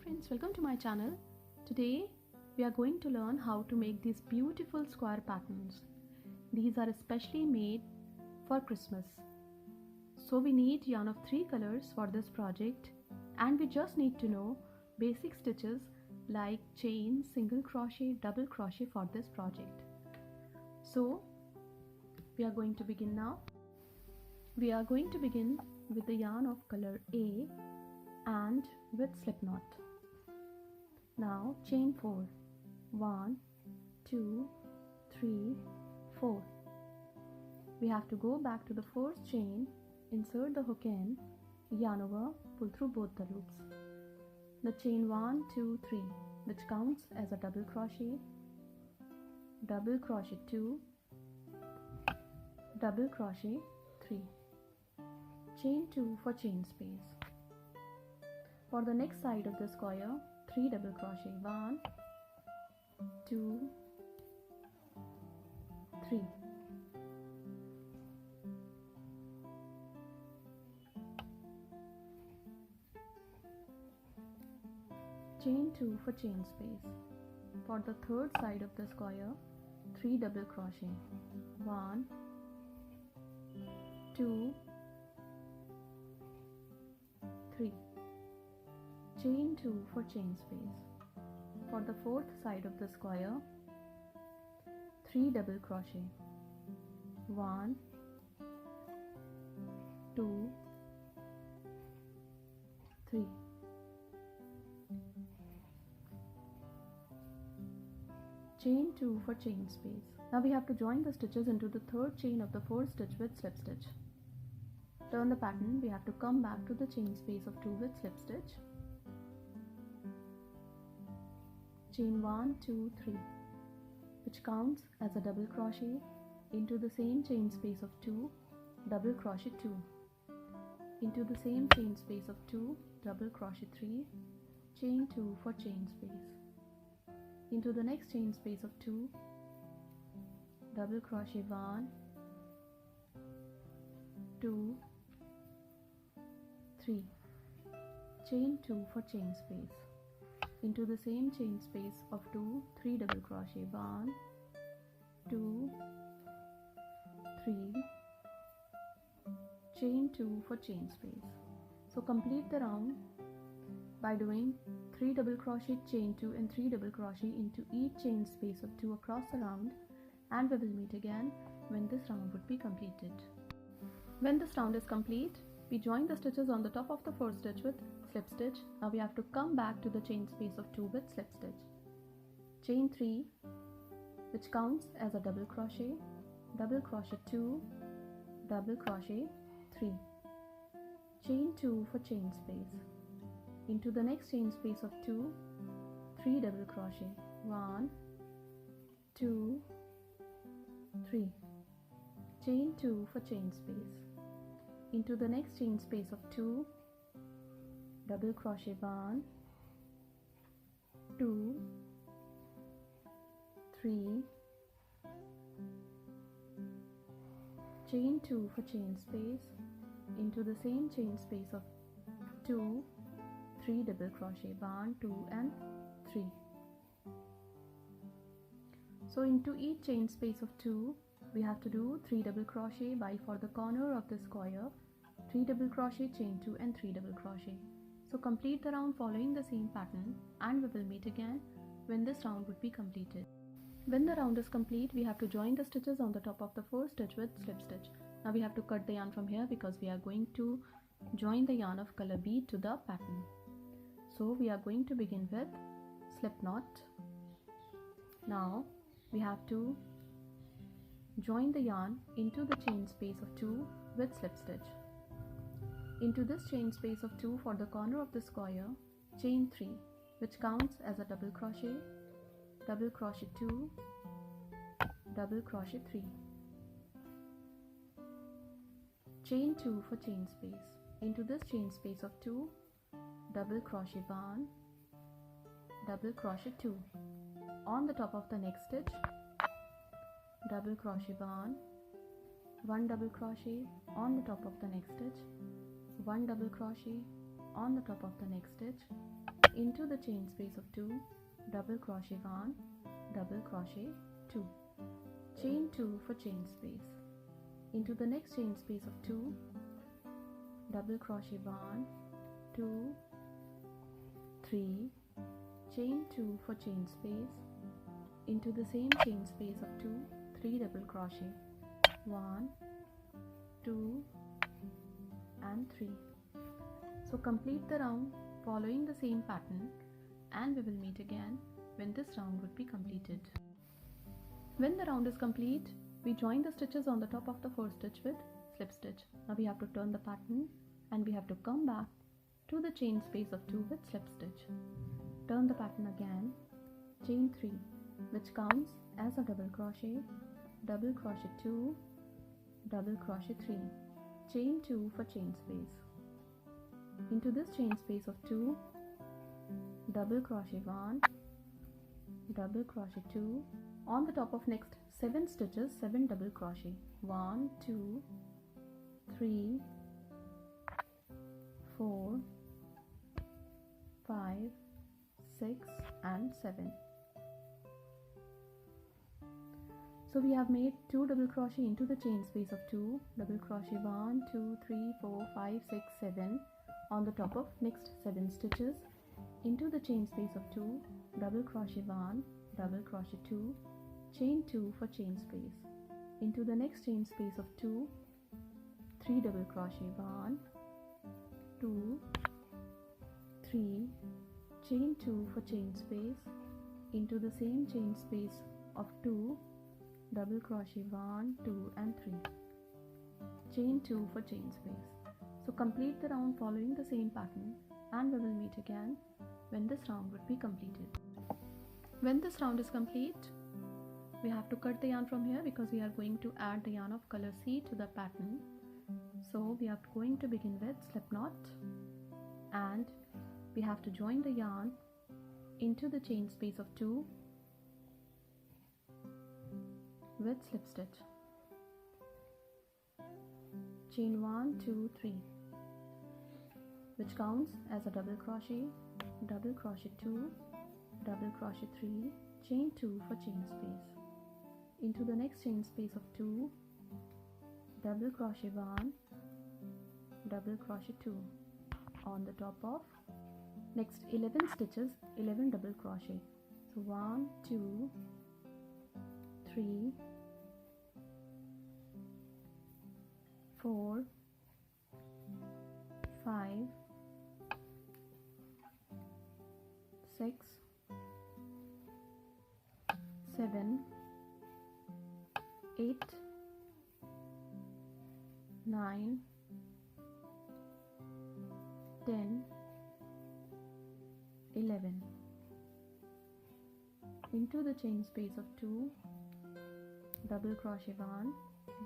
friends, welcome to my channel. Today we are going to learn how to make these beautiful square patterns. These are especially made for Christmas. So we need yarn of 3 colors for this project, and we just need to know basic stitches like chain, single crochet, double crochet for this project. So we are going to begin now. We are going to begin with the yarn of color A and with slip knot. Now chain 4, 1, 2, 3, 4. We have to go back to the first chain, insert the hook in, yarn over, pull through both the loops. The chain 1, 2, 3, which counts as a double crochet 2, double crochet 3, chain 2 for chain space. For the next side of the square, 3 double crochet, 1, 2, 3. Chain 2 for chain space. For the third side of the square, 3 double crochet, 1, 2, 3. Chain 2 for chain space. For the fourth side of the square, 3 double crochet, 1, 2, 3. Chain 2 for chain space. Now we have to join the stitches into the third chain of the fourth stitch with slip stitch. Turn the pattern, we have to come back to the chain space of 2 with slip stitch. Chain 1, 2, 3, which counts as a double crochet into the same chain space of 2, double crochet 2, into the same chain space of 2, double crochet 3, chain 2 for chain space, into the next chain space of 2, double crochet 1, 2, 3, chain 2 for chain space, into the same chain space of 2, 3 double crochet, 1, 2, 3, chain 2 for chain space. So complete the round by doing 3 double crochet, chain 2 and 3 double crochet into each chain space of 2 across the round, and we will meet again when this round would be completed. When this round is complete, we join the stitches on the top of the first stitch with slip stitch. Now we have to come back to the chain space of 2 with slip stitch. Chain 3, which counts as a double crochet 2, double crochet 3, chain 2 for chain space, into the next chain space of 2, 3 double crochet, 1, 2, 3, chain 2 for chain space, into the next chain space of 2, double crochet 1, 2, 3, chain 2 for chain space, into the same chain space of 2, 3 double crochet, 1, 2 and 3. So into each chain space of 2, we have to do 3 double crochet by for the corner of the square, 3 double crochet, chain 2 and 3 double crochet. So complete the round following the same pattern, and we will meet again when this round would be completed. When the round is complete, we have to join the stitches on the top of the first stitch with slip stitch. Now we have to cut the yarn from here because we are going to join the yarn of color B to the pattern. So we are going to begin with slip knot. Now we have to join the yarn into the chain space of 2 with slip stitch. Into this chain space of 2 for the corner of the square, chain 3, which counts as a double crochet 2, double crochet 3, chain 2 for chain space, into this chain space of 2, double crochet 1, double crochet 2, on the top of the next stitch, double crochet 1 double crochet on the top of the next stitch, 1 double crochet on the top of the next stitch, into the chain space of 2, double crochet 1, double crochet 2, chain 2 for chain space. Into the next chain space of 2, double crochet 1, 2, 3, chain 2 for chain space. Into the same chain space of 2, 3 double crochet, 1, 2 and 3. So complete the round following the same pattern, and we will meet again when this round would be completed. When the round is complete, we join the stitches on the top of the first stitch with slip stitch. Now we have to turn the pattern and we have to come back to the chain space of 2 with slip stitch. Turn the pattern again, chain 3, which counts as a double crochet 2, double crochet 3, chain 2 for chain space. Into this chain space of 2, double crochet 1, double crochet 2, on the top of next 7 stitches, 7 double crochet, 1, 2, 3, 4, 5, 6 and 7. So we have made 2 double crochet into the chain space of 2, double crochet 1, 2, 3, 4, 5, 6, 7 on the top of next 7 stitches. Into the chain space of 2, double crochet 1, double crochet 2, chain 2 for chain space. Into the next chain space of 2, 3 double crochet 1, 2, 3, chain 2 for chain space. Into the same chain space of 2, double crochet 1, 2 and 3, chain 2 for chain space. So complete the round following the same pattern, and we will meet again when this round would be completed. When this round is complete, we have to cut the yarn from here because we are going to add the yarn of color C to the pattern. So we are going to begin with slip knot, and we have to join the yarn into the chain space of 2 with slip stitch. Chain 1, 2, 3, which counts as a double crochet 2, double crochet 3, chain 2 for chain space. Into the next chain space of 2, double crochet 1, double crochet 2, on the top of next 11 stitches, 11 double crochet. So 1, 2, 3, 4, 5, 6, 7, 8, 9, 10, 11. Into the chain space of 2, double crochet 1,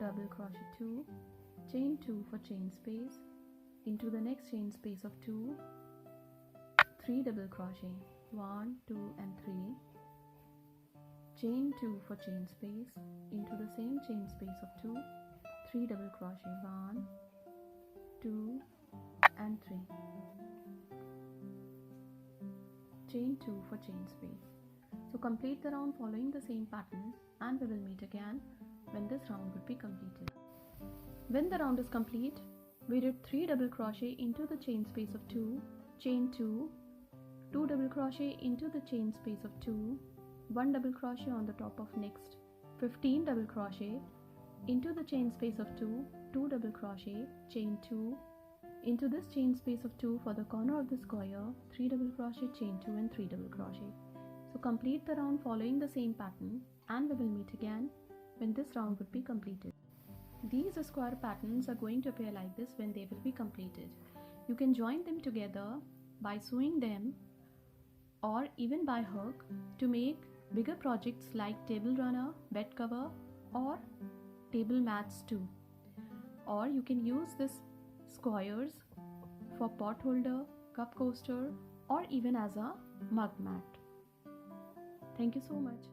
double crochet 2, chain 2 for chain space. Into the next chain space of 2, 3 double crochet, 1, 2 and 3, chain 2 for chain space. Into the same chain space of 2, 3 double crochet, 1, 2 and 3, chain 2 for chain space. So complete the round following the same pattern, and we will meet again when this round would be completed. When the round is complete, we did 3 double crochet into the chain space of 2, chain 2, 2 double crochet into the chain space of 2, 1 double crochet on the top of next 15 double crochet, into the chain space of 2, 2 double crochet, chain 2, into this chain space of 2 for the corner of the square, 3 double crochet, chain 2 and 3 double crochet. So complete the round following the same pattern, and we will meet again when this round would be completed. These square patterns are going to appear like this when they will be completed. You can join them together by sewing them or even by hook to make bigger projects like table runner, bed cover or table mats too. Or you can use this squares for pot holder, cup coaster or even as a mug mat. Thank you so much.